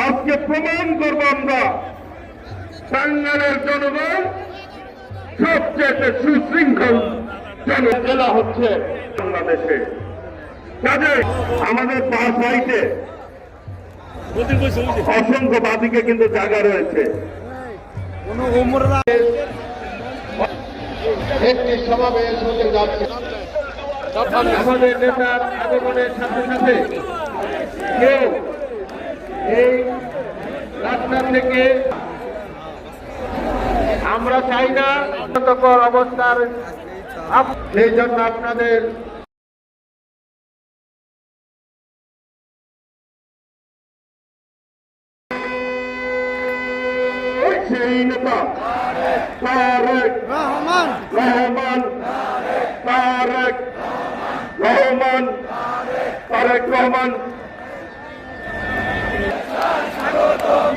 আজকে প্রমাণ করবো আমরা টাঙ্গাইলের জনগণ সবচেয়ে সুশৃঙ্খল জেলা হচ্ছে বাংলাদেশে। কাজে আমাদের পাঁচ সাইটে অসংখ্য বাদিকে কিন্তু জায়গা রয়েছে। একটি সমাবেশ হতে যাচ্ছে। আমাদের নেতার আগমনের সাথে সাথে কেউ এই রাস্তা থেকে আমরা চাই না অবস্থার, সেই জন্য আপনাদের সেই নেতা তারেক রহমান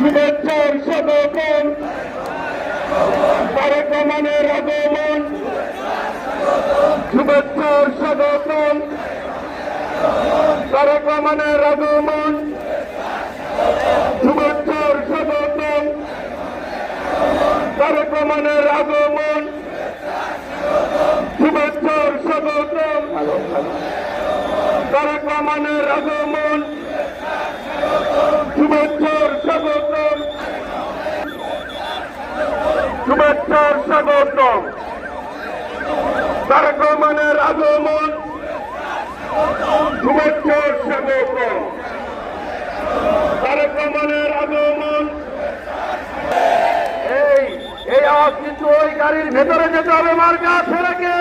শুভেচ্ছার স্বাগতম। তারেক রহমানের আগমন, শুভেচ্ছার স্বাগতম। তারেক রহমানের আগমন, শুভেচ্ছার স্বাগতম। তারেক রহমানের আগমন, শুভেচ্ছার স্বাগতম। তারেক রহমানের আগমন, শুভেচ্ছার স্বাগতম। শুভেচ্ছার স্বাগতম। তারেক রহমানের আগমন, শুভেচ্ছার স্বাগতম। তারেক রহমানের আগমন। এই আওয়াজ কিন্তু ওই গাড়ির ভেতরে যেতে হবে। মার্কা ছেড়ে কে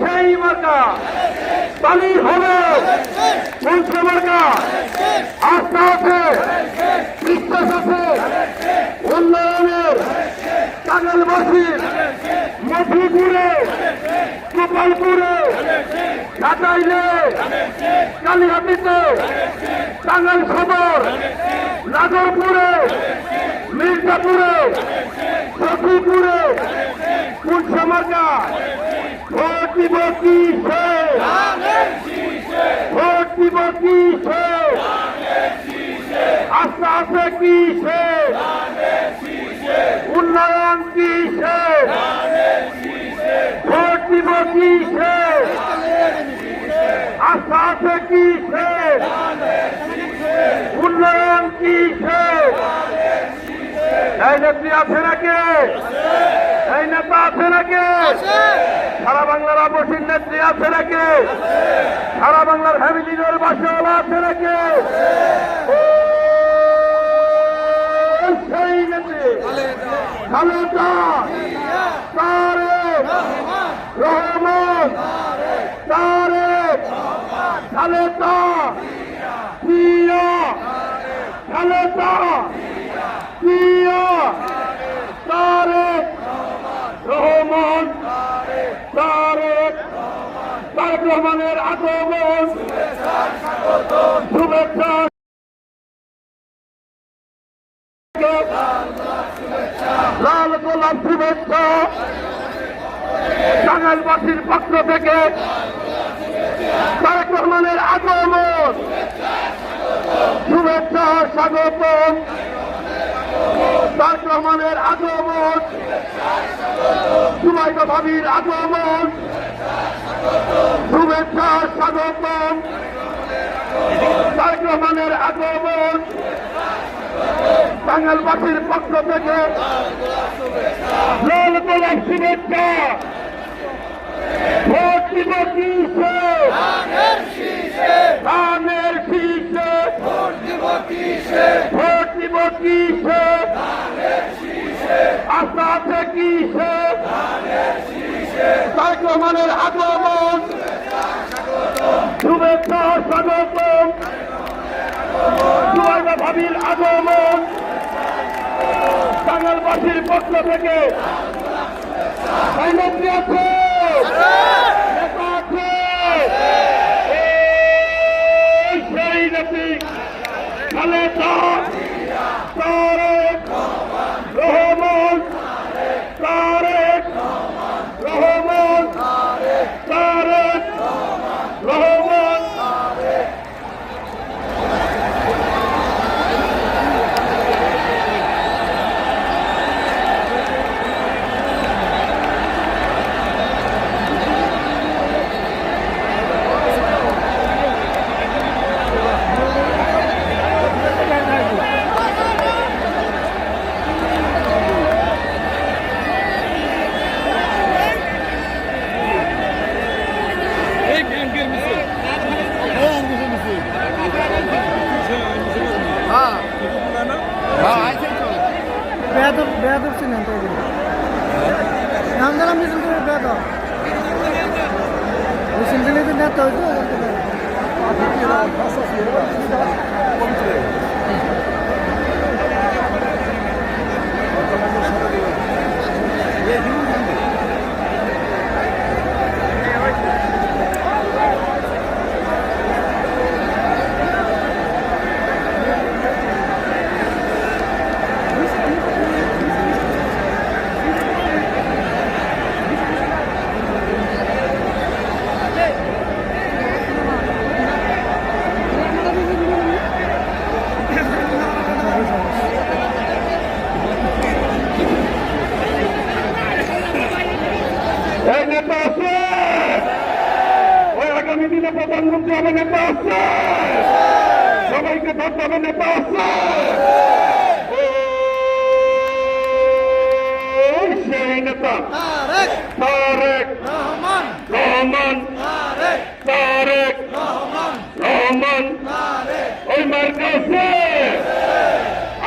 সেই মার্কা তালি হবে। কোনছে মার্কা? আস্থা আছে, বিশ্বাস আছে, উন্নয়নের টাঙ্গাইলবাসীর মধুপুরে, গোপালপুরে, ঘাটাইলে, কালীহাতিতে, টাঙ্গাইল সদর, নাগরপুরে, মির্জাপুরে, সখীপুরে কোনছে মার্কা? ভোট দিব কিসে? ভোট দিব কিসে? আস্থা আছে কিসে? উন্নয়ন কিসে? ভোট দিব কিসে? আস্থা আছে কিসে? উন্নয়ন কিসে? এই নেত্রী আছে নাকি? এই নেতা আছে নাকি? সারা বাংলার আবসীর নেত্রী আছে নাকি? সারা বাংলার ফ্যামিলির বাসওয়ালা আছে নাকি? সেই নেত্রী খালেদা তারেক রহমান, তারেক খালেদা জিয়া, খালেদা জিয়া, তারেক রহমান, তারেক রহমানের আগমন, শুভেচ্ছা লাল গোলাপ শুভেচ্ছা টাঙ্গাইলবাসীর পক্ষ থেকে। তারেক রহমানের আগমন, শুভেচ্ছা স্বাগতম। তারেক রহমানের আগমন, সুমাইবা ভাবির আগমন, শুভেচ্ছা স্বাগতম। তারেক রহমানের আগমন টাঙ্গাইলবাসীর পক্ষ থেকে লাল গোলাপ শুভেচ্ছা। ভোট দিব কিসে? ধানের শীষে। ভোট দিব কিসে? ভোট দিব কিসে? আস্থা আছে কিসে? তারেক রহমানের আগমন, শুভেচ্ছা স্বাগতম। সুমাইবা ভাবির আগমন টাঙ্গাইলবাসীর পক্ষ থেকে। নেত্রী আছে, নেতা আছে, সেই নেত্রী খালেদা তারেক রহমান, তারেক রহমান, তারেক রহমান, নাম জানা মিছিল করে বেদ মিছিল দিলে তো নেতা হইতো এই নেতা আছে, ওই আগামী দিনে প্রধানমন্ত্রী হবে নেতা আছে, সবাইকে ধরতে হবে নেতা আছে। সেই নেতা তারেক রহমান, তারেক রহমান, ওই মার্কা আছে,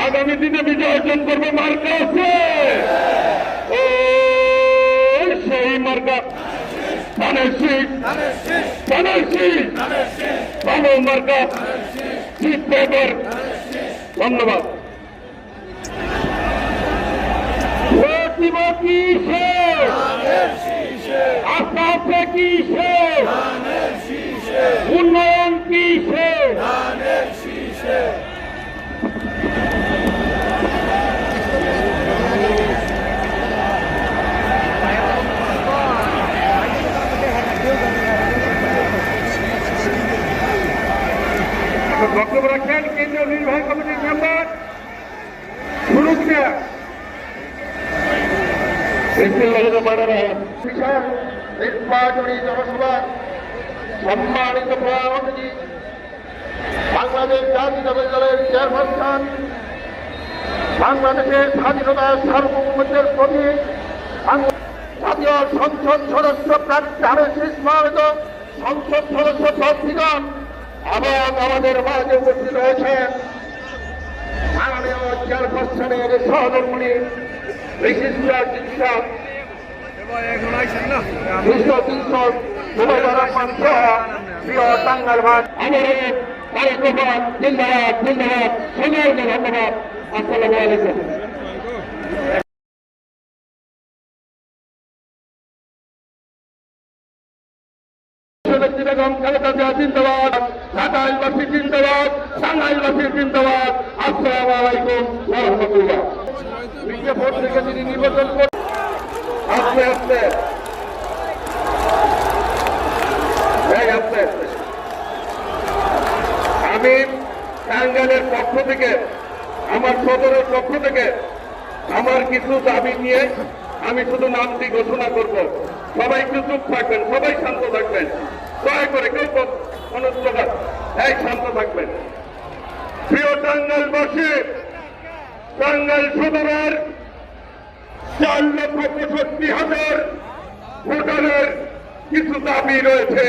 আগামী দিনে বিজয় অর্জন করবে মার্কা আছে। সেই মার্কা ধানের শীষ, ধানের শীষ, ভালো মার্কা শীত পেপার। ধন্যবাদ। কিসে আস্থা আছে, কিসে উন্নয়ন, কিসে বক্তব্য রাখেন কেন্দ্রীয় নির্বাহী কমিটির মেম্বার সুরুজ মিয়া। বিশাল নির্বাচনী জনসভা সম্মানিত প্রধানমন্ত্রী, বাংলাদেশ জাতীয়তাবাদী দলের চেয়ারপারসন, বাংলাদেশের স্বাধীনতা সার্বভৌমত্বের প্রতীক, জাতীয় সংসদ সদস্য প্রার্থী সম্মানিত সংসদ সদস্য প্রার্থীগণ এবং আমাদের মাঝে উপস্থিত রয়েছেন মাননীয় চেয়ারপারসনের সহধর্মিণী বিশিষ্ট চিকিৎসক প্রিয় টাঙ্গাইল ভাই, জিন্দাবাদ জিন্দাবাদ, সবাইকে ধন্যবাদ। আসসালামু আলাইকুম। বেগম খালেদা জিয়া জিন্দাবাদ, ঢাকাইবাসী জিন্দাবাদ, টাঙ্গাইলবাসী জিন্দাবাদ। আসসালামু আলাইকুম ওয়া রাহমাতুল্লাহ। ভোট থেকে তিনি নির্বাচন করবেন আস্তে আস্তে আস্তে। আমি টাঙ্গাইলের পক্ষ থেকে, আমার সদরের পক্ষ থেকে আমার কিছু দাবি নিয়ে আমি শুধু নামটি ঘোষণা করব। সবাই একটু চুপ থাকবেন, সবাই শান্ত থাকবেন, দয়া করে কেউ অনুষ্ঠিত এই শান্ত থাকবেন। প্রিয় টাঙ্গাইলবাসী, টাঙ্গাইল সদরের 4,65,000 ভোটারের কিছু দাবি রয়েছে।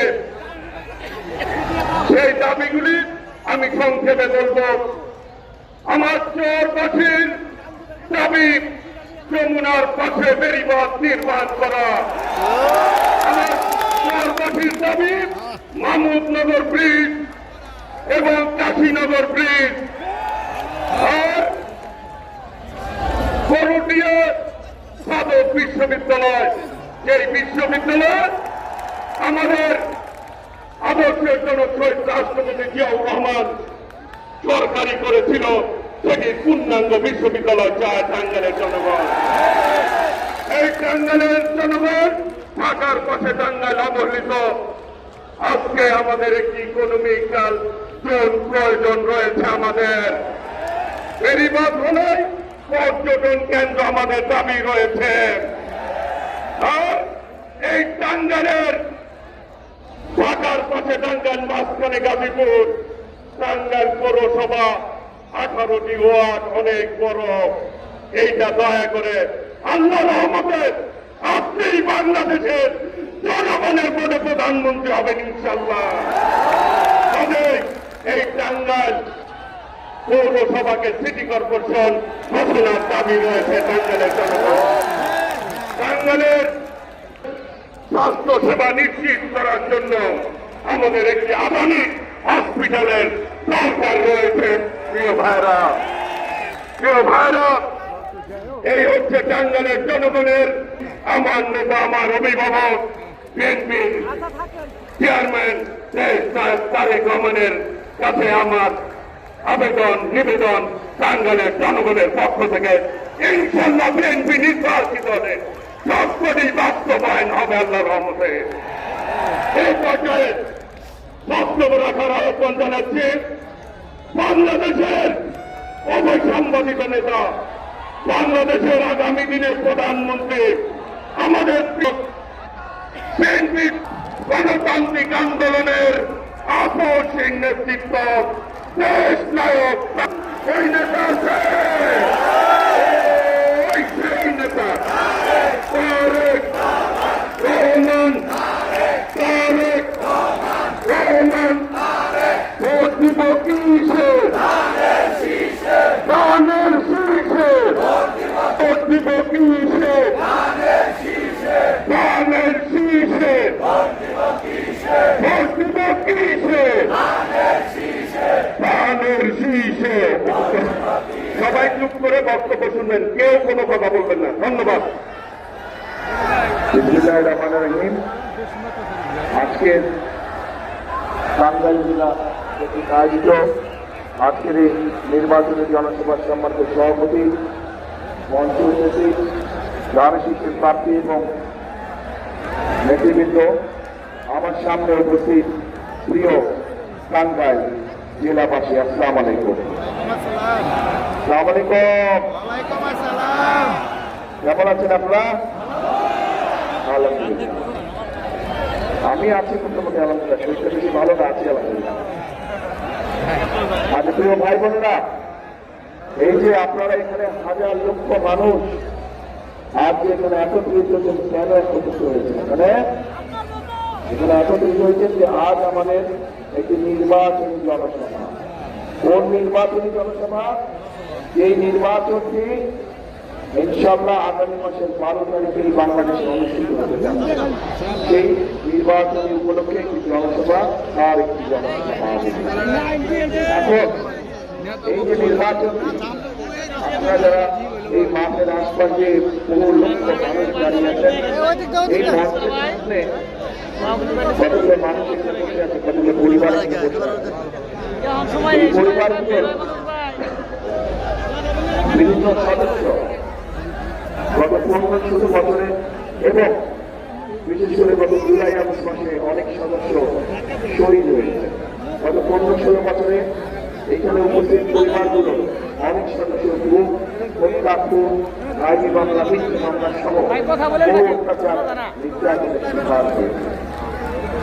সেই দাবিগুলি আমি সংক্ষেপে বলব। আমার চরবাসীর দাবি যমুনার পাশে বেড়িবাঁধ নির্মাণ করা। আমার চরবাসীর দাবি মাহমুদনগর ব্রিজ এবং কাশীনগর ব্রিজ। আর করটিয়া সাধক বিশ্ববিদ্যালয়, এই বিশ্ববিদ্যালয় আমাদের আদর্শের জনক শহীদ রাষ্ট্রপতি জিয়াউর রহমান সরকারি করেছিল, সেটি পূর্ণাঙ্গ বিশ্ববিদ্যালয় চায় টাঙ্গাইলের জনগণ। এই টাঙ্গাইলের জনগণ ঢাকার পাশে টাঙ্গাইল অবহেলিত। আজকে আমাদের একটি ইকোনমিক্যাল জোন প্রয়োজন রয়েছে। আমাদের বেড়িবাঁধ হলে পর্যটন কেন্দ্র আমাদের দাবি রয়েছে। আর এই টাঙ্গাইলের ঢাকার পাশে টাঙ্গাইল, মাঝখানে গাজীপুর, টাঙ্গাইল পৌরসভা 18টি ওয়ার্ড, অনেক বড়। এইটা দয়া করে আল্লাহ রহমতে আপনি বাংলাদেশের জনগণের পদে প্রধানমন্ত্রী হবেন ইনশাল্লাহ। তবে এই টাঙ্গাইল পৌরসভাকে সিটি কর্পোরেশন ঘোষণার দাবি রয়েছে টাঙ্গাইলের জনগণ। টাঙ্গাইলের স্বাস্থ্য সেবা নিশ্চিত করার জন্য আমাদের একটি আধুনিক হসপিটালের দরকার রয়েছে। প্রিয় ভাইরা, এই হচ্ছে টাঙ্গাইলের জনগণের, আমার নেতা, আমার অভিভাবক, বিএনপি চেয়ারম্যান দেশ নায়ক তারেক রহমানের কাছে আমার আবেদন নিবেদন, টাঙ্গাইলের জনগণের পক্ষ থেকে ইনশাল্লাহ বিএনপি নির্বাচিত হলে সবকটি বাস্তবায়ন হবে আল্লাহর রহমতে। এই পর্যায়ে বক্তব্য রাখার আহ্বান জানাচ্ছি বাংলাদেশের অবসম্পাদিত নেতা, বাংলাদেশের আগামী দিনের প্রধানমন্ত্রী, আমাদের বিএনপি গণতান্ত্রিক আন্দোলনের আপসহীন নেতৃত্ব দেশ নায়ক ওই নেতা আছে, ওই সেই নেতা তারেক রহমান, তারেক রহমান। ভোট দিব কিসে? ধানের শীষে। ভোট দিব কিসে? ধানের শীষে। ভোট দিব কিসে? ধানের শীষে। সবাই চুপ করে বক্তব্য শুনবেন, কেউ কোনো কথা বলবেন না। ধন্যবাদ। বিসমিল্লাহির রহমানির রহিম। আজকের টাঙ্গাইল জেলা কর্তৃক আয়োজিত আজকের এই নির্বাচনী জনসভার সম্মানিত সভাপতি, মঞ্চ উপস্থিত রাজশীষের প্রার্থী এবং নেতৃবৃন্দ, আমার সামনে উপস্থিত প্রিয় টাঙ্গাইল জেলাবাসী, আসসালামু আলাইকুম। আসসালামু আলাইকুম। কেমন আছেন আপনারা? আলহামদুলিল্লাহ, আমি আছি মোটামুটি আলহামদুলিল্লাহ, শরীরটা বেশি ভালো না, আছি আলহামদুলিল্লাহ। আজ প্রিয় ভাই বোনেরা, এই যে আপনারা এখানে হাজার লক্ষ মানুষ আজ যে এখানে একত্রিত হয়েছেন, কেন একত্রিত হয়েছে? এখানে একত্রিত হয়েছে যে আজ আমাদের একটি নির্বাচনী জনসভা। কোন নির্বাচনী জনসভা? এই নির্বাচনটি ইনশাআল্লাহ আগামী মাসের 12 তারিখে বাংলাদেশে অনুষ্ঠিত হতে যাচ্ছে। সেই নির্বাচনী উপলক্ষে একটি জনসভা আর একটি জনসভা। এখন এই যে নির্বাচন, আপনারা যারা এই মাঠের আশপাশে বহু লক্ষ মানুষ দাঁড়িয়ে আছেন, এই মঞ্চের সামনে কতগুলো মানুষ এখানে বসে আছে, কতগুলো পরিবার এখানে বসে আছে। এই পরিবারগুলোর বিভিন্ন সদস্য গত 15-16 বছরে এবং বিশেষ করে গত জুলাই আগস্ট মাসে অনেক সদস্য শহীদ হয়েছে। গত 15-16 বছরে এখানে উপস্থিত পরিবারগুলো অনেক সদস্য গুম, হত্যা, খুন, আইনি মামলা, মৃত্যু মামলা সহ বহু অত্যাচার নির্যাতনের শিকার হয়েছে।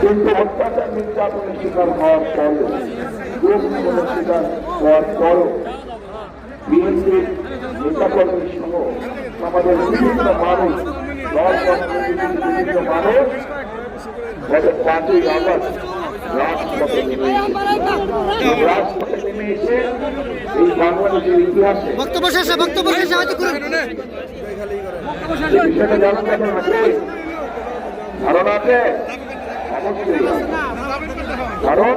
কিন্তু অত্যাচার নির্যাতনের শিকার হওয়ার পরেও, গুম শিকার হওয়ার পরও বিএনপির নেতাকর্মী সহ আমাদের বিভিন্ন মানুষ, বিভিন্ন মানুষ গত 5ই আগস্ট রাজপথে নেমে এসে এই বাংলাদেশের ইতিহাসে বিষয়টা জানার কথা আছে, ধারণা আছে? অবশ্যই আছে। কারণ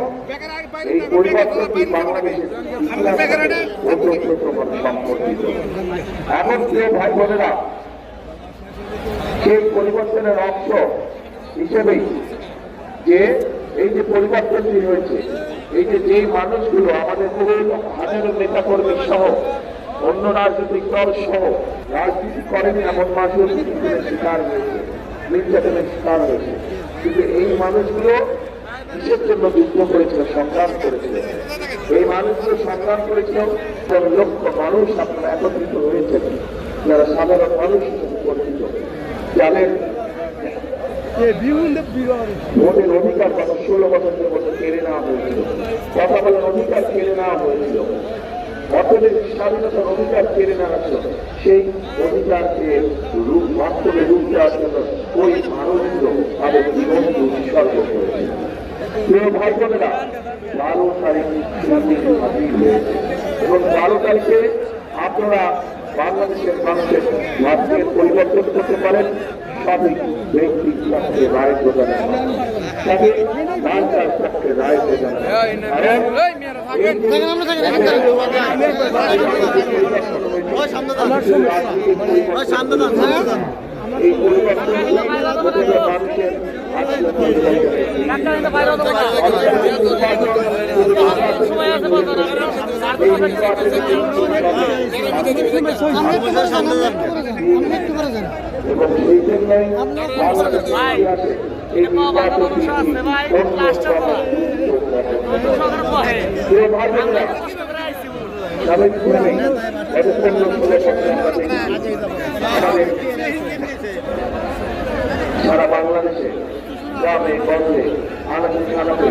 এই পরিবর্তনটি বাংলাদেশের সম্পর্কিত। এখন প্রিয় ভাই বোনেরা, সেই পরিবর্তনের অংশ হিসেবেই যে এই যে পরিবর্তনটি হয়েছে, এই যে মানুষগুলো আমাদের হাজারো নেতা কর্মী সহ অন্য রাজনৈতিক দল সহ রাজনীতি করেনি এমন মানুষ শিকার হয়েছে, নির্যাতনের শিকার হয়েছে। কিন্তু এই মানুষগুলো কিসের জন্য যুদ্ধ করেছিল, সংগ্রাম করেছিল? এই মানুষগুলো সংগ্রাম করেছিল, লক্ষ মানুষ আপনারা একত্রিত হয়েছেন, যারা সাধারণ মানুষ হিসেবে পরিচিত, যাদের ভোটের অধিকার গত 16 বছর কেড়ে নেওয়া হয়েছিল, কথা বলার অধিকার কেড়ে নেওয়া হয়েছিল, অর্থনৈতিক স্বাধীনতার অধিকার কেড়ে নেওয়া ছিল। সেই অধিকারকে বাস্তবে রূপ দেওয়ার জন্য ওই মানুষগুলো তাদের জীবন উৎসর্গ করেছে। প্রিয় ভাই বোনেরা, 12 তারিখ হাজির হয়েছে এবং 12 তারিখে আপনারা বাংলাদেশের মানুষের ভাগ্যের পরিবর্তন করতে পারেন সবই ব্যক্তি পক্ষে রায় প্রদানের সবই সরকার পক্ষে রায় প্রদানের এই পরিবর্তন মানুষের এবং সেই জন্যই এই নির্বাচনটি সারা বাংলাদেশে গ্রামে গঞ্জে আনাচে খানাতে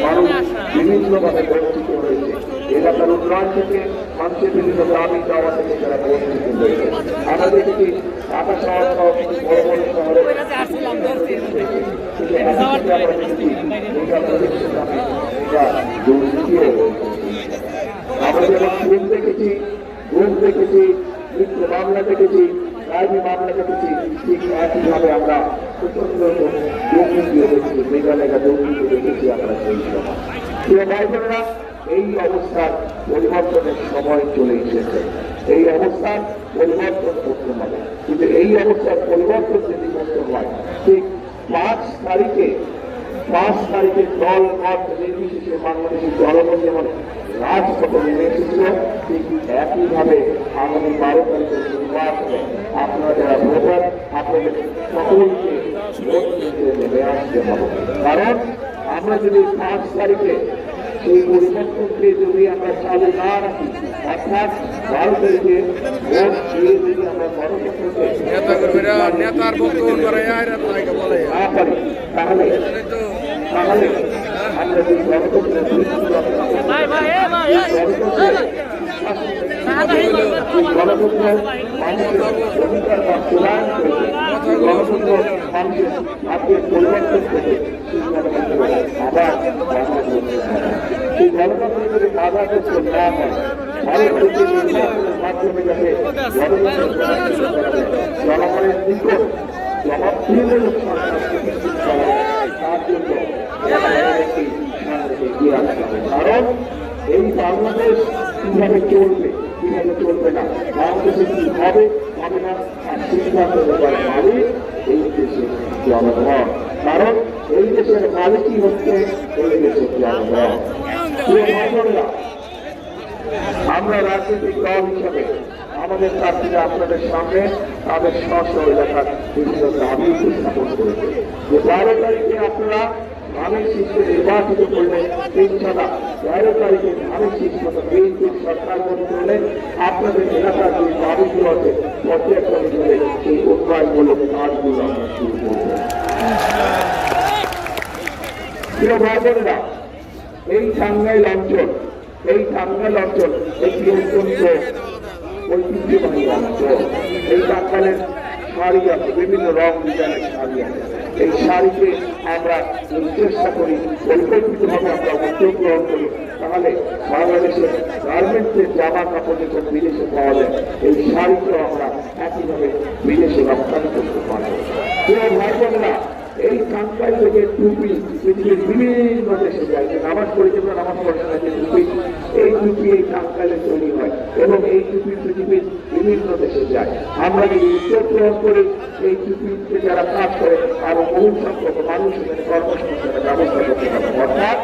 মানুষ বিভিন্নভাবে বঞ্চিত হয়েছে। এলাকার উন্নয়ন থেকে মানুষের বিভিন্ন দাবি দেওয়া থেকে তারা বঞ্চিত হয়েছে। আমরা দেখেছি ঢাকা শহর সহ বড় বড় শহরে আমরা যেমন ঘুম দেখেছি মৃত্যু মামলা দেখেছি, রায়নি মামলা দেখেছি, ঠিক একইভাবে আমরা প্রচন্ড দুর্নীতিও দেখেছি, মেঘালেখা দুর্নীতি দেখেছি আমরা সেই সময়। প্রিয় ভাই বোনেরা, এই অবস্থার পরিবর্তনের সময় চলে এসেছে। এই অবস্থার পরিবর্তন করতে হবে, কিন্তু এই অবস্থার পরিবর্তন যদি করতে হয় ঠিক 5 তারিখে দল মত নির্বিশেষে বাংলাদেশের জনগণ যেমন রাজপথে নেমে এসেছিল, ঠিক একইভাবে আগামী 12 তারিখের নির্বাচনে আপনারা যারা ভোটার আপনাদের সকলকে ভোট দিতে নেমে আসতে হবে। কারণ আমরা যদি 5 তারিখে সেই পরিবর্তনকে যদি আমরা চালু না রাখি, অর্থাৎ 12 তারিখে ভোট দিয়ে যদি আমরা গণতন্ত্রকে না পারি, তাহলে আমরা যদি গণতন্ত্রের গণতন্ত্র মানুষের অধিকার বাস্তবায়ন করে গণতন্ত্র মানুষের ভাগ্যের পরিবর্তন করে আবার সেই গণতন্ত্র যদি বাধা করতে না হয়, ভারতের মাধ্যমে যাতে জনগণের নিকট জবাবদিহিমূলক সরকার প্রতিষ্ঠিত করা তার জন্য কারণ এই বাংলাদেশ কিভাবে চলবে না, বাংলাদেশে কি হবে না আর সিদ্ধান্ত দেওয়ার মালিক এই দেশের জনগণ। কারণ এই দেশের মালিকই হচ্ছে এই দেশের জনগণ। আমরা রাজনৈতিক দল হিসাবে আমাদের প্রার্থীরা আপনাদের সামনে তাদের স্ব এলাকার বিভিন্ন দাবি উপস্থাপন করেছে যে 12 তারিখে আপনারা ধানের শীর্ষে নির্বাচিত করলে, ইনশাআল্লাহ 13 তারিখে ধানের শীর্ষ বিএনপি সরকার গঠিত হলে আপনাদের এলাকার যে দাবিগুলো আছে পর্যায়ক্রমে ধরে এই উন্নয়নমূলক কাজগুলো আমরা শুরু করব। প্রিয় ভাই বোনেরা, এই টাঙ্গাইল অঞ্চল একটি অত্যন্ত ঐতিহ্যবাহী অঞ্চল। এই টাঙ্গাইলের শাড়ি আছে, বিভিন্ন রং ডিজাইনের শাড়ি আছে। এই শাড়িকে আমরা চেষ্টা করি পরিকল্পিতভাবে আমরা উদ্যোগ গ্রহণ করি, তাহলে বাংলাদেশের গার্মেন্টসের জামা কাপড় যখন বিদেশে পাওয়া যায়, এই শাড়িকেও আমরা একইভাবে বিদেশে রপ্তানি করতে পারব। ভাই বোনেরা, এই টাঙ্গাইল থেকে টুপি পৃথিবীর বিভিন্ন দেশে যায়, নামাজ পড়ে যেমন নামাজ পড়ে না, যে টুপি এই টুপি এই টাঙ্গাইলে তৈরি হয় এবং এই টুপি পৃথিবীর বিভিন্ন দেশে যায়। আমরা যদি উদ্যোগ গ্রহণ করি, এই টুপিতে যারা কাজ করে আরো বহু সংখ্যক মানুষ এখানে কর্মসংস্থানের ব্যবস্থা করতে পারবো। অর্থাৎ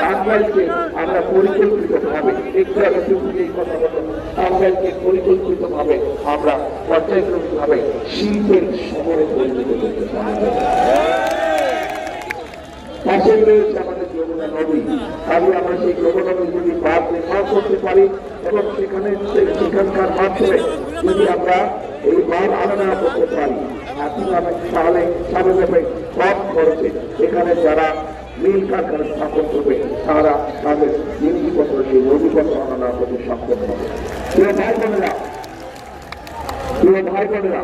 টাঙ্গাইলকে আমরা পরিকল্পিতভাবে একটু আগে টুপি এই কথা বলবো, টাঙ্গাইলকে পরিকল্পিতভাবে আমরা পর্যায়ক্রমিকভাবে শিল্পের শহরে পরিণত করতে পারবো। পাশেই রয়েছে আমাদের যমুনা নদী, আগে আমরা সেই যমুনা নদী বাঁধ নির্মাণ করতে পারি এবং সেখানকার মাধ্যমে যদি আমরা এই বাঁধ আলাদা করতে পারি, তাহলে স্বাভাবিকভাবে কম খরচে এখানে যারা মিল কারখানা স্থাপন করবে তারা তাদের জিনিসপত্র সেই নদীপত্র আলাদা করতে সক্ষম হবে। প্রিয় ভাই বোনেরা,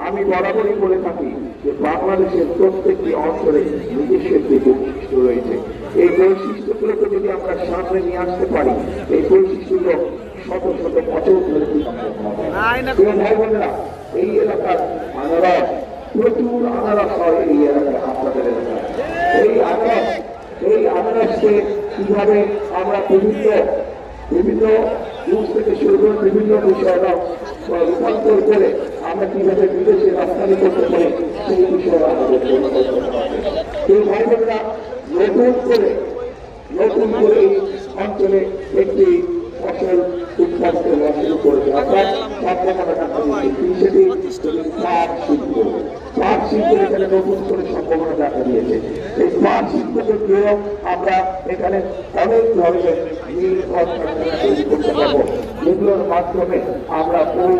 আমি বরাবরই বলে থাকি যে বাংলাদেশের প্রত্যেকটি অঞ্চলে নিজস্ব একটি বৈশিষ্ট্য রয়েছে। এই বৈশিষ্ট্যগুলোকে যদি আমরা সামনে নিয়ে আসতে পারি, এই বৈশিষ্ট্যগুলো শত শত বছর ধরে প্রিয় ভাই বোনেরা, এই এলাকার আনারস, প্রচুর আনারস হয় এই এলাকায়, আপনাদের এলাকায়। এই আনারসকে কিভাবে আমরা বিভিন্ন নিউজ থেকে শুরু করে বিভিন্ন বিষয়টা রূপান্তর করে আমরা কিভাবে বিদেশে রপ্তানি করতে পারি সেই বিষয়ে আমাদের এই ভাই বোনেরা নতুন করে এই অঞ্চলে একটি ফসল উৎপাদন করা শুরু করেছে, অর্থাৎ সেটি পাট শিল্প। পাট শিল্প এখানে নতুন করে সম্ভাবনা দেখা দিয়েছে। এই পাট শিল্পকে দিয়েও আমরা এখানে অনেক ধরনের মিল কলকারখানা তৈরি করতে পারবো, যেগুলোর মাধ্যমে আমরা ওই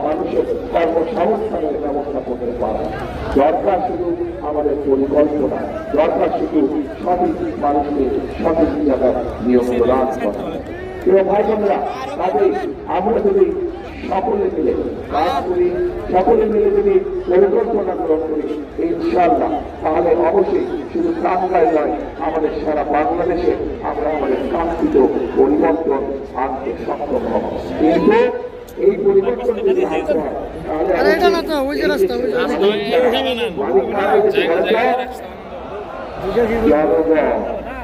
মানুষের কর্মসংস্থানের ব্যবস্থা করতে পারবো। দরকার শুধু আমাদের পরিকল্পনা, দরকার শুধু সঠিক মানুষকে সঠিক জায়গায় নিয়োগ প্রদান করা। প্রিয় ভাই বোনেরা, কাজেই আমরা যদি সকলে মিলে কাজ করি, সকলে মিলে যদি পরিকল্পনা গ্রহণ করি ইনশাআল্লাহ, তাহলে অবশ্যই শুধু টাঙ্গাইল নয়, আমাদের সারা বাংলাদেশে আমরা আমাদের কাঙ্ক্ষিত পরিবর্তন আনতে সক্ষম হব। কিন্তু এই পরিবর্তন যদি আনতে হয় তাহলে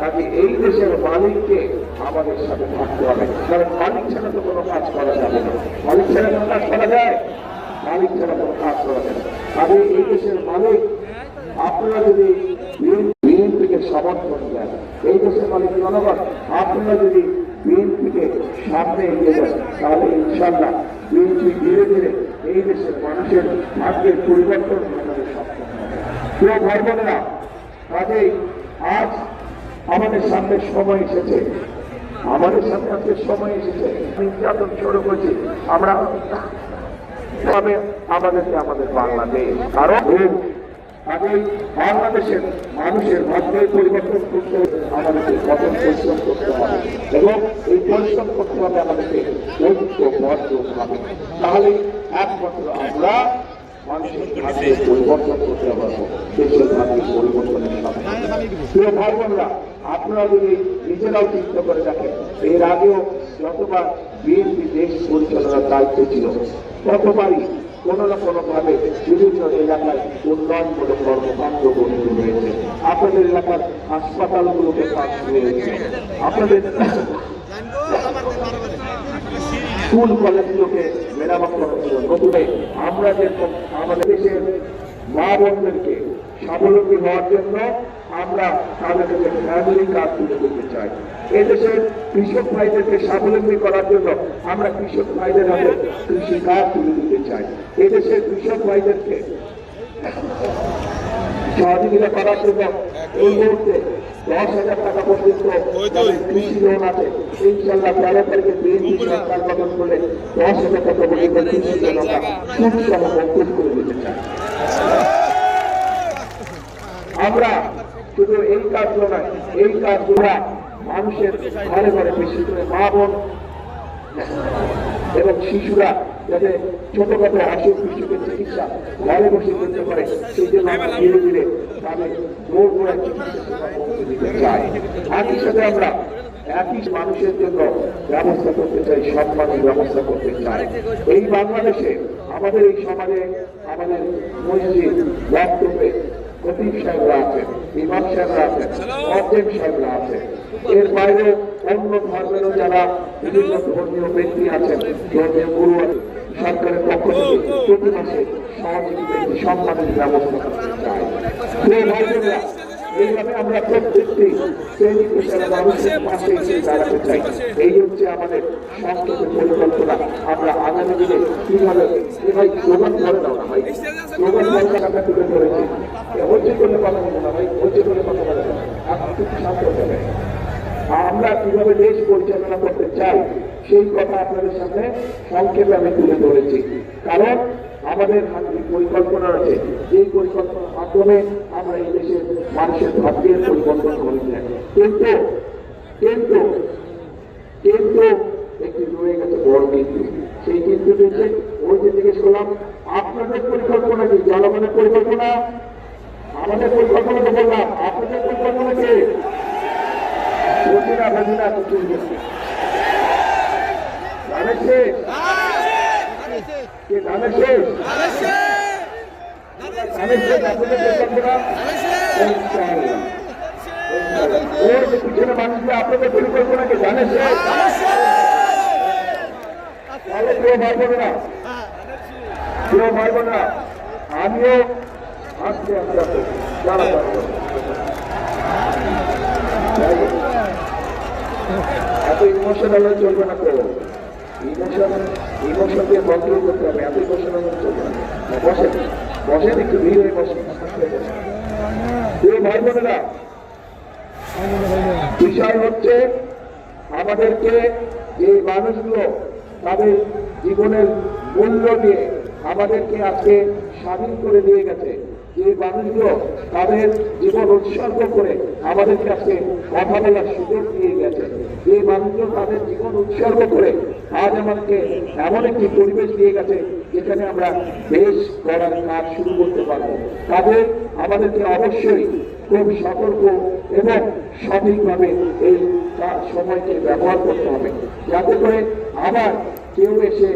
কাজে এই দেশের মালিককে আমাদের সাথে থাকতে হবে, কারণ মালিক ছাড়া তো কোনো কাজ করা যাবে না। মালিক ছাড়া কোনো কাজ করা যায়? মালিক ছাড়া কোনো কাজ করা যায় না। কাজে এই দেশের মালিক আপনারা যদি বিএনপিকে সমর্থন দেন, এই দেশের মালিক জনগণ আপনারা যদি বিএনপিকে সামনে এগিয়ে দেন, তাহলে ইনশাআল্লাহ বিএনপি ধীরে ধীরে এই দেশের মানুষের ভাগ্যের পরিবর্তন ঘটাতে সক্ষম হবে। প্রিয় ভাই বোনেরা, কাজেই আজ আমাদের সামনে সময় এসেছে, আমাদের সামনে আজকে সময় এসেছে নির্যাতন শুরু করেছি আমরা আমাদেরকে আমাদের বাংলাদেশ, কারণ আগেই বাংলাদেশের মানুষের ভাগ্যের পরিবর্তন করতে আমাদেরকে কঠোর পরিশ্রম করতে হবে, এবং এই পরিশ্রম করতে হবে আমাদেরকে ঐক্যবদ্ধ হবে, তাহলে একমাত্র আমরা মানুষের ভাগ্যের পরিবর্তন করতে পারবো, দেশের ভাগ্যের পরিবর্তনের সাথে। প্রিয় ভাই বোনরা, আপনারা যদি নিজেরাও চিন্তা করে দেখেন, এর আগেও যতবার বিএনপি দেশ পরিচালনার দায়িত্ব ছিল, ততবারই কোনো না কোনো ভাবে বিভিন্ন এলাকায় উন্নয়নমূলক কর্মকাণ্ড গঠিত হয়েছে। আপনাদের এলাকার হাসপাতালগুলোকে কাজ শুরু হয়েছে, আপনাদের স্কুল কলেজগুলোকে মেরামত করা ছিল। নতুন আমরা যেরকম আমাদের দেশের মা বোনদেরকে স্বাবলম্বী হওয়ার জন্য আমরা তাদের কাছে ফ্যামিলি কার্ড তুলে দিতে চাই। এদেশের কৃষক ভাইদেরকে স্বাবলম্বী করার জন্য আমরা কৃষক ভাইদের হাতে কৃষি কার্ড তুলে দিতে চাই। এদেশের কৃষক ভাইদেরকে সহযোগিতা করার জন্য এই মুহূর্তে 10,000 টাকা পর্যন্ত কৃষি লোন আছে। ইনশাআল্লাহ 13 তারিখে বিএনপি সরকার গঠন করলে 10,000 টাকা পর্যন্ত কৃষি লোন আমরা সুদসহ মৌকুফ করে দিতে চাই। আমরা শুধু এই কাজগুলো নয়, এই কাজগুলো মানুষের ঘরে ঘরে, বেশি করে মা বোন এবং শিশুরা যাতে ছোটখাটো অসুখ বিসুখের চিকিৎসা ঘরে বসে করতে পারে, সেই জন্য আমরা ধীরে ধীরে তাদের রোগ গোড়ায় চিকিৎসা দিতে চাই। একই সাথে আমরা একই মানুষের জন্য ব্যবস্থা করতে চাই, সম্মানের ব্যবস্থা করতে চাই। এই বাংলাদেশে আমাদের এই সমাজে আমাদের মসজিদ বক্তব্যে খতিব সাহেবরা আছেন, ইমাম সাহেবরা আছেন, মুয়াজ্জিন সাহেবরা আছেন, এর বাইরে অন্য ধর্মেরও যারা বিভিন্ন ধর্মীয় ব্যক্তি আছেন, ধর্মীয় গুরু আছেন, সরকারের পক্ষ থেকে প্রতি মাসে সহযোগিতা সম্মানের ব্যবস্থা করতে চাই। এইভাবে আমরা প্রত্যেকটি শ্রেণী পেশার মানুষের পাশে এসে দাঁড়াতে চাই। এই হচ্ছে আমাদের সংসদের পরিকল্পনা। আমরা আগামী দিনে কিভাবে ভাই স্লোগান ধরে দাও না ভাই, স্লোগান দরকার আমরা তুলে ধরেছি, হচ্ছে করলে কথা বলবো না ভাই, হচ্ছে করলে কথা বলে না, আপনি খুব শান্ত যাবে। আমরা কিভাবে দেশ পরিচালনা করতে চাই সেই কথা আপনাদের সামনে সংক্ষেপে আমি তুলে ধরেছি, কারণ আমাদের হাতে পরিকল্পনা আছে, যে পরিকল্পনার মাধ্যমে আমরা এই দেশের মানুষের ভাগ্যের পরিবর্তন করে দেয়। কিন্তু কিন্তু কিন্তু একটি রয়ে গেছে বড় কিন্তু, সেই কিন্তু ওই যে জিজ্ঞেস করলাম আপনাদের পরিকল্পনা কি? জনগণের পরিকল্পনা? আমাদের পরিকল্পনা তো বললাম, আপনাদের পরিকল্পনা কি? দিন এত চলবে ধানের শেষ কে ধানের শেষ ধানের শেষ আপনাদের দেখলাম না ওর যে পিছনে মানুষগুলো আপনাদের পরিকল্পনাকে ধানের শেষ তাহলে কেউ মারবো না কেউ মারবো না আমিও আস্তে আস্তে আস্তে যারা এত ইমোশনাল হলে চলবে না তো ইমোশন দিয়ে কন্ট্রোল করতে হবে এত ইমোশনাল হলে চলবে না বসেন বসেন একটু ভিড় হয়ে বসেন ভাই বোনেরা বিষয় হচ্ছে আমাদেরকে যে মানুষগুলো তাদের জীবনের মূল্য দিয়ে আমাদেরকে আজকে স্বাধীন করে দিয়ে গেছে যে মানুষগুলো তাদের জীবন উৎসর্গ করে আমাদেরকে আজকে কথা বলার সুযোগ দিয়ে গেছে যে মানুষগুলো তাদের জীবন উৎসর্গ করে আজ আমাদেরকে এমন একটি পরিবেশ দিয়ে গেছে যেখানে আমরা দেশ গড়ার কাজ শুরু করতে পারবো তাদের আমাদেরকে অবশ্যই খুব সতর্ক এবং সঠিকভাবে এই সময়কে ব্যবহার করতে হবে যাতে করে আবার কেউ এসে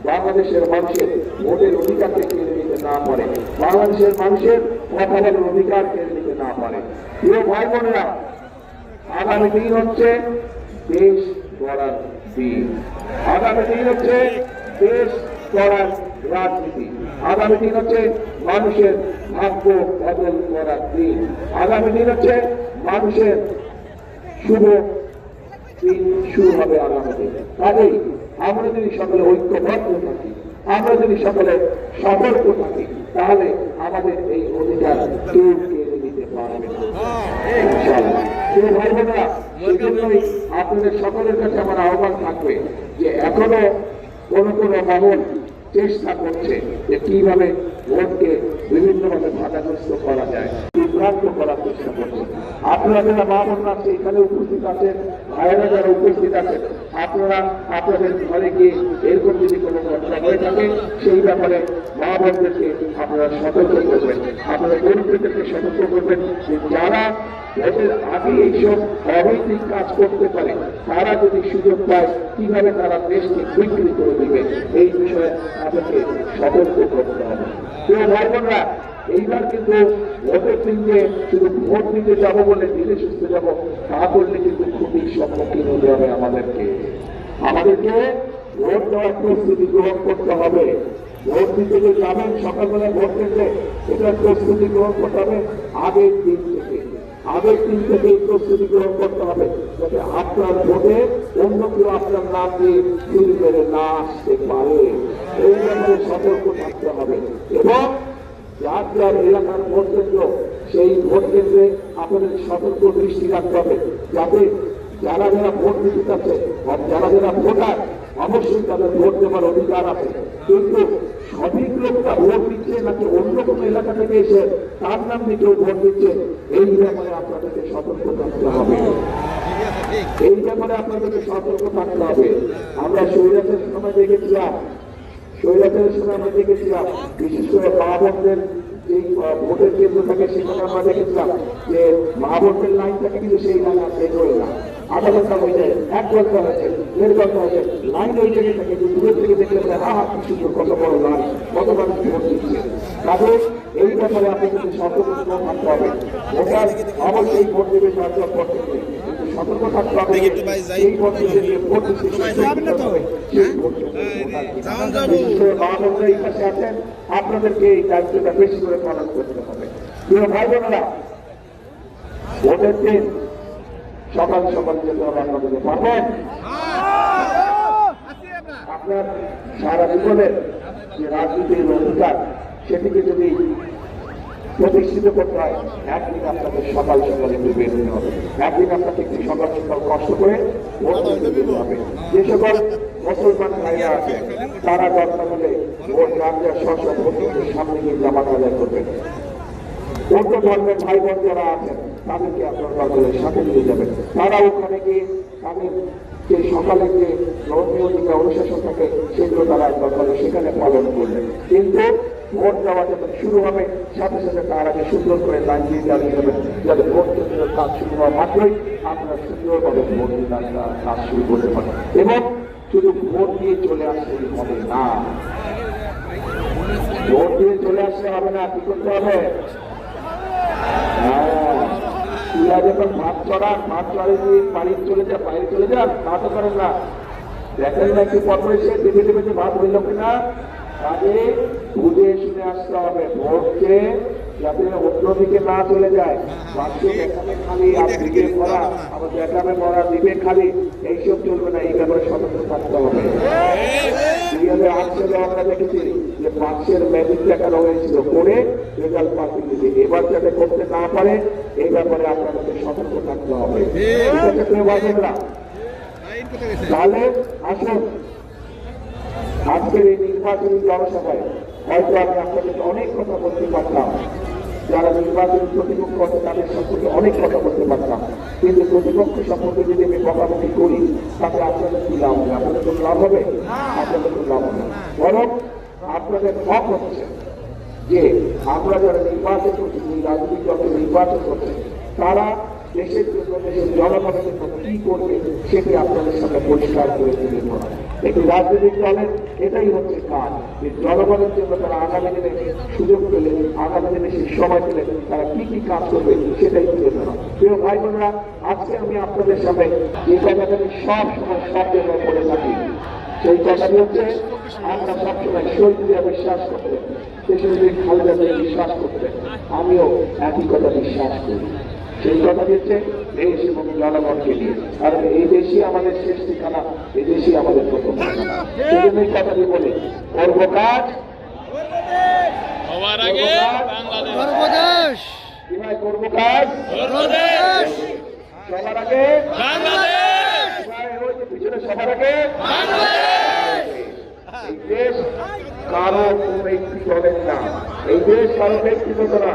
বাংলাদেশের মানুষের ভোটের অধিকারকে কেড়ে নিতে না পারে বাংলাদেশের মানুষের কথা বলার অধিকার কেড়ে নিতে না পারে প্রিয় ভাই বোনেরা আগামী দিন হচ্ছে দেশ গড়ার দিন আগামী দিন হচ্ছে দেশ গড়ার রাজনীতি আগামী দিন হচ্ছে মানুষের ভাগ্য বদল করার দিন আগামী দিন হচ্ছে মানুষের শুভ দিন শুরু হবে আগামী দিন কাজেই আমরা যদি সকলে ঐক্যবদ্ধ থাকি আমরা যদি সকলে সতর্ক থাকি তাহলে আমাদের এই অধিকার কেউ কেড়ে নিতে পারবে ভাই বোনেরা সেই জন্যই আপনাদের সকলের কাছে আমার আহ্বান থাকবে যে এখনো কোন মহল চেষ্টা করছে যে কিভাবে ভোটকে বিভিন্নভাবে বাধাগ্রস্ত করা যায় বিভ্রান্ত করার চেষ্টা করছে আপনারা যারা মা বোনরা আছে এখানে উপস্থিত আছেন ভাইয়েরা যারা উপস্থিত আছেন আপনারা আপনাদের ঘরে গিয়ে এরকম যদি কোনো ঘটনা হয়ে থাকে সেই ব্যাপারে মা বোনদেরকে আপনারা সতর্ক করবেন আপনারা গরিবদেরকে সতর্ক করবেন যে যারা ভোটের আগে এইসব অনৈতিক কাজ করতে পারে তারা যদি সুযোগ পায় কিভাবে তারা দেশকে বিক্রি করে দিবে এই বিষয়ে আমাদেরকে সতর্ক করতে হবে প্রিয় ভাই বোনরা এইবার কিন্তু ভোটের দিনকে শুধু ভোট দিতে যাবো বলে ধীরে সুস্থ যাবো তা করলে কিন্তু খুবই সম্মুখীন হতে হবে আমাদেরকে ভোট দেওয়ার প্রস্তুতি গ্রহণ করতে হবে ভোট দিতে যে যাবেন সকালবেলা ভোট দিতে এটার প্রস্তুতি গ্রহণ করতে হবে আগের দিন থেকে এই প্রস্তুতি গ্রহণ করতে হবে যাতে আপনার ভোটে অন্য কেউ আপনার নাম দিয়ে চুরি করে না আসতে পারে এই ব্যাপারে সতর্ক থাকতে হবে এবং যার যার এলাকার ভোট কেন্দ্র সেই ভোট কেন্দ্রে আপনাদের সতর্ক দৃষ্টি রাখতে হবে যাতে যারা যারা ভোট দিতে চাচ্ছে যারা যারা ভোটার অবশ্যই তাদের ভোট দেওয়ার অধিকার আছে কিন্তু সঠিক লোকটা ভোট দিচ্ছে নাকি অন্য কোনো এলাকা থেকে এসে তার নাম দিয়ে কেউ ভোট দিচ্ছে এই ব্যাপারে আপনাদেরকে সতর্ক থাকতে হবে আমরা স্বৈরাচারের সময় দেখেছিলাম বিশেষ করে মা বোনদের যে ভোটের কেন্দ্র থাকে সেখানে আমরা দেখেছিলাম যে মা বোনদের লাইন থাকে কিন্তু সেই লাইন আর শেষ হয়ে না আধা ঘন্টা হয়ে যায় 1 ঘন্টা হয়েছে 1.5 ঘন্টা হয়েছে লাইন ওই জায়গায় থাকে কিন্তু দূরের থেকে দেখলে কি সুন্দর কত বড় লাইন কত মানুষ ভোট দিচ্ছে তাহলে এই ব্যাপারে আপনাদের সতর্ক থাকতে হবে ভোটার অবশ্যই ভোট দেবে সরকার ভোট দেবে সতর্ক থাকতে হবে এই ভোট দিতে ভোট দিতে এই পাশে আছেন আপনাদেরকে এই দায়িত্বটা বেশি করে পালন করতে হবে প্রিয় ভাই বোনেরা ভোটের দিন সকাল সকাল যেতে হবে আপনাদেরকে পারবেন আপনার সারা জীবনের যে রাজনীতির অধিকার সেটিকে যদি প্রতিষ্ঠিত করতে হয় একদিন আপনাকে সকাল সকাল একটু বের হতে হবে একদিন আপনাকে একটু সকাল সকাল কষ্ট করে ভোট দিতে যেতে হবে যে সকল মুসলমান ভাইরা আছে তারা দরকার হলে ভোট রাজ্যের সরকার ভোটের সামনে গিয়ে জামাত আদায় করবেন অন্য ধর্মের ভাই বোন যারা আছেন তাদেরকে আপনার দরকারের সাথে নিয়ে যাবেন তারা ওখানে গিয়ে তাদের যে সকালে যে ধর্মীয় দিকে অনুশাসন থাকে সেগুলো তারা দরকার সেখানে পালন করবেন কিন্তু ভোট দেওয়া যখন শুরু হবে সাথে সাথে তার আগে সুন্দর করে লাইন দিয়ে দাঁড়িয়ে যাবেন, যাতে ভোট কেন্দ্রের কাজ শুরু হওয়া মাত্রই আপনারা সুন্দরভাবে ভোট দিয়ে কাজ শুরু করতে পারেন। এবং শুধু ভোট দিয়ে চলে আসতে হবে না, ভোট দিয়ে চলে আসতে হবে না, কি করতে হবে? চুলা যখন ভাত চড়ান, ভাত চড়ে দিয়ে বাড়ির চলে যান, বাইরে চলে যান, তা তো করেন না। দেখেন না কি পর এসে টিভি টিভিতে ভাত হইল কিনা, কাজে বুঝে শুনে আসতে হবে। ভোটকে যাতে অন্যদিকে না চলে যায়, বাক্য দেখাবে খালি আর দিকে ভরা, আবার দেখাবে ভরা দিবে খালি, এইসব চলবে না, এই ব্যাপারে সতর্ক থাকতে হবে। 2008 সালে আমরা দেখেছি যে বাক্সের ম্যাজিক দেখানো হয়েছিল করে রেজাল্ট পার্টি দিতে, এবার যাতে করতে না পারে এই ব্যাপারে আপনাদেরকে সতর্ক থাকতে হবে। তাহলে আসুন আজকের এই নির্বাচনী জনসভায় হয়তো আমি আপনাদের অনেক কথা বলতে পারতাম, যারা নির্বাচনী প্রতিপক্ষ আছে তাদের সম্পর্কে অনেক কথা বলতে পারতাম, কিন্তু প্রতিপক্ষ সম্পর্কে যদি আমি বকাবকি করি তাতে আপনাদের কি লাভ হবে? আপনাদের কোনো লাভ হবে? আপনাদের কোনো লাভ হবে? বরং আপনাদের হক হচ্ছে যে আমরা যারা নির্বাচন করছি, রাজনৈতিক দলের নির্বাচন করছে, তারা দেশের জন্য, দেশের জনগণের জন্য কি করবে সেটি আপনাদের সাথে পরিষ্কার করে তুলে ধরা। একটি রাজনৈতিক দলের এটাই হচ্ছে কাজ, যে জনগণের জন্য তারা আগামী দিনে সুযোগ পেলে, আগামী দিনে সেই সময় পেলে তারা কি কি কাজ করবে সেটাই তুলে ধরা। প্রিয় ভাই বোনেরা, আজকে আমি আপনাদের সামনে যে কথাটা আমি সব সময় সব জায়গায় বলে থাকি, সেই কথাটি হচ্ছে আমরা সবসময় শহীদরা বিশ্বাস করতেন, দেশে খালেদা জিয়া বিশ্বাস করতেন, আমিও একই কথা বিশ্বাস করি। সেই কথা হচ্ছে দেশ এবং জনগণকে নিয়ে, কারণ এই দেশই আমাদের শেষ ঠিকানা, এই দেশই আমাদের প্রথম ঠিকানা। সেই জন্যই কথাটি বলে করব কাজ সবার আগে বাংলাদেশ, সর্বদেশ কি ভাই, করব কাজ সর্বদেশ, সবার আগে বাংলাদেশ, ভাই, ওই যে পিছনে সবার আগে বাংলাদেশ। এই দেশ কারো কোন একটি দলের না, এই দেশ কারো ব্যক্তিগত না,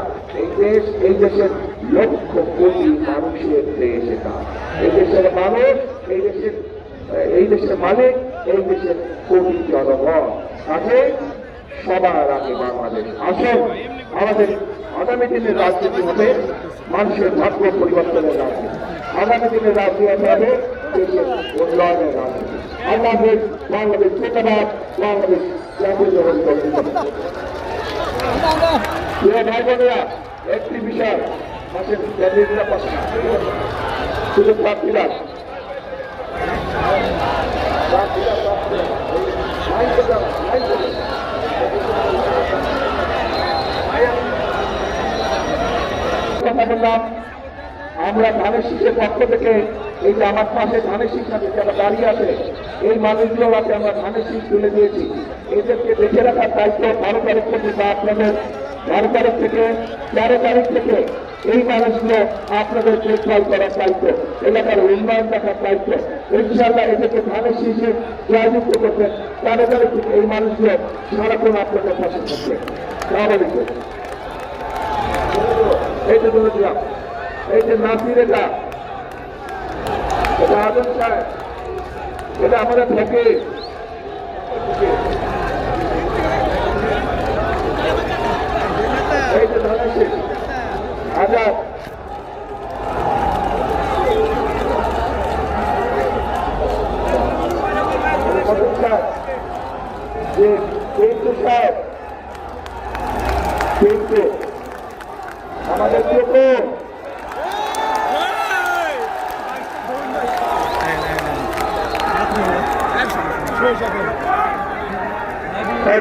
এই দেশের লক্ষ কোটি মানুষের দেশ। এটা এই দেশের মানুষ, এই দেশের মালিক, এই দেশের কোটি জনগণ। কাজে সবার আগে বাংলাদেশ। আসুন আমাদের আগামী দিনের রাজনীতি হবে মানুষের ভাগ্য পরিবর্তনের রাজনীতি, আগামী দিনের রাজনীতি হবে দেশের উন্নয়নের রাজনীতি। বাংলাদেশ, বাংলাদেশ জিন্দাবাদ, বাংলাদেশ জাতীয়তাবাদী দল জিন্দাবাদ। প্রিয় ভাই বোনেরা, একটি বিষয় পাশে ক্যান্ডিডেটরা পাশে শুধু প্রার্থীরা কথা বললাম। আমরা ধানের শীষের পক্ষ থেকে এই যে আমার পাশে ধানের শীষ আছে যারা দাঁড়িয়ে আছে, এই মানুষগুলো আছে আমরা ধানের শীষ তুলে দিয়েছি। এদেরকে দেখে রাখার দায়িত্ব 12 তারিখ থেকে, বা আপনাদের 12 তারিখ থেকে 13 তারিখ থেকে এই মানুষগুলো আপনাদের দেখভাল করার দায়িত্ব, এলাকার উন্নয়ন দেখার দায়িত্ব। ইনশাআল্লাহ এদেরকে ধানের শীষে জয়যুক্ত করবেন। 13 তারিখ থেকে এই মানুষগুলো সারাক্ষণ আপনাদের পাশে থাকবে। এই যে ধরে দিলাম, এই যে নাসির, এটা আদম সাহেব, এটা আমাদের থেকে এই যে ধরেছি আজাদ, যে কিন্তু সাহেব, কিন্তু আমাদের চোখ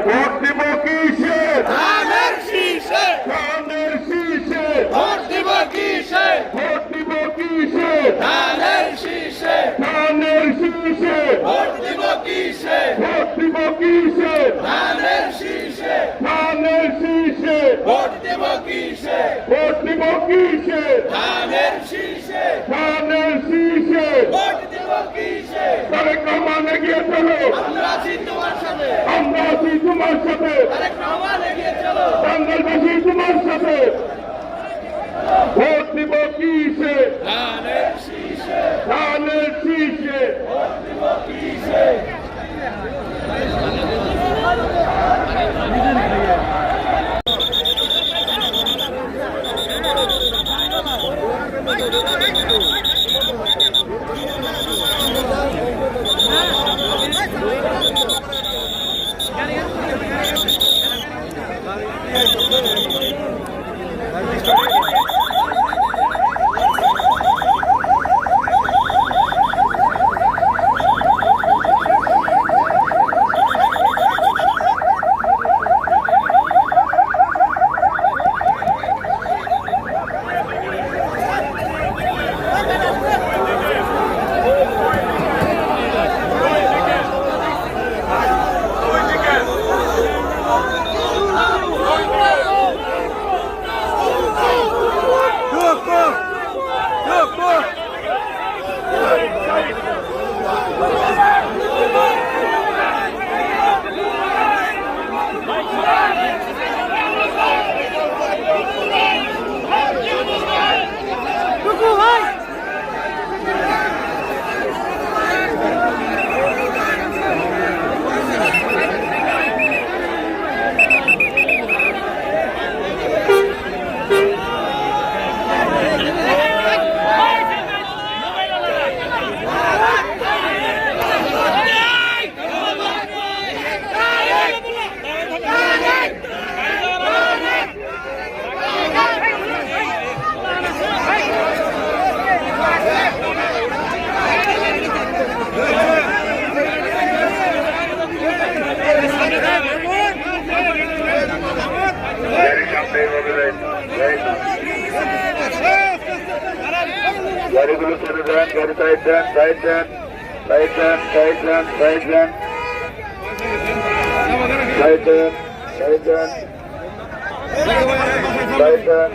ভোট দিব কিসে? ধানের শীষে, ধানের শীষে। ভোট দিব কিসে? ভোট দিব কিসে? ধানের শীষে, ধানের শীষে। ভোট দিব কিসে? ভোট দিব কিসে? ধানের শীষে, ধানের শীষে। ভোট দিব কিসে? ভোট দিব কিসে? ধানের শীষে, ধানের শীষে। ভোট দিব কিসে? তারেক রহমান এগিয়ে চলো, আমরা আছি তোমার সাথে, আমরা আছি তোমার সাথে, তারেক রহমান এগিয়ে চলো। বাংলাদেশি তোমার সাথে। ভোট দিব কিসে? ধানের শীষে, ধানের শীষে। ভোট দিব কিসে? গাড়িগুলো ছেড়ে দেন, গাড়ি সাইড দেন, সাইড দেন, সাইড দেন, সাইড দেন, সাইড দেন, সাইড দেন, সাইড দেন, সাইড দেন।